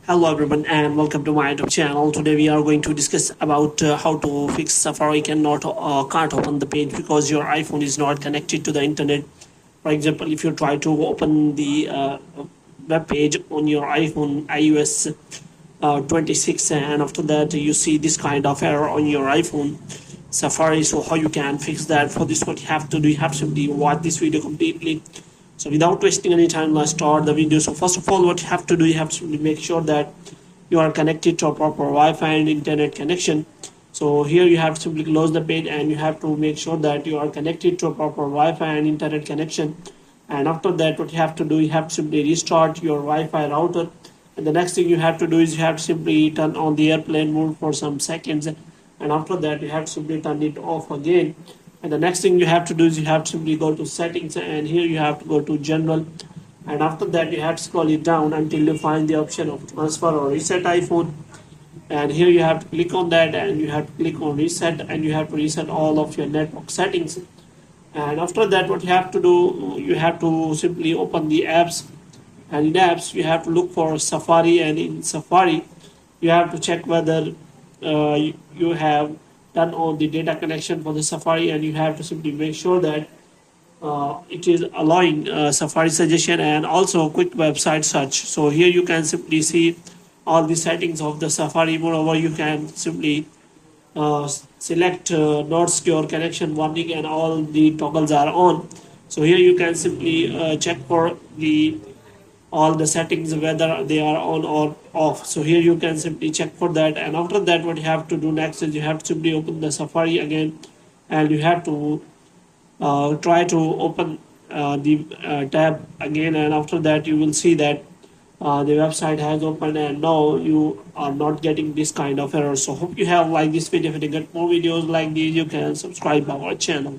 Hello everyone and welcome to my YouTube channel. Today we are going to discuss about how to fix Safari can't open the page because your iPhone is not connected to the internet. For example, if you try to open the web page on your iPhone iOS 26 and after that you see this kind of error on your iPhone Safari. So how you can fix that? For this, what you have to do, you have to simply watch this video completely. So without wasting any time, let's start the video. So first of all, what you have to do, you have to make sure that you are connected to a proper Wi-Fi and internet connection. So here you have to simply close the page and you have to make sure that you are connected to a proper Wi-Fi and internet connection. And after that, what you have to do, you have to simply restart your Wi-Fi router. And the next thing you have to do is you have to simply turn on the airplane mode for some seconds. And after that, you have to simply turn it off again. And the next thing you have to do is you have to simply go to settings, and here you have to go to general, and after that you have to scroll it down until you find the option of transfer or reset iPhone, and here you have to click on that and you have to click on reset, and you have to reset all of your network settings. And after that, what you have to do, you have to simply open the apps, and in apps you have to look for Safari, and in Safari you have to check whether you have turn on the data connection for the Safari, and you have to simply make sure that it is allowing Safari suggestion and also quick website search. So here you can simply see all the settings of the Safari. Moreover, you can simply select not secure connection warning, and all the toggles are on. So here you can simply check for the all the settings whether they are on or off. So here you can simply check for that, and after that what you have to do next is you have to simply open the Safari again, and you have to try to open the tab again, and after that you will see that the website has opened, and now you are not getting this kind of error. So hope you have liked this video. If you get more videos like these, you can subscribe our channel.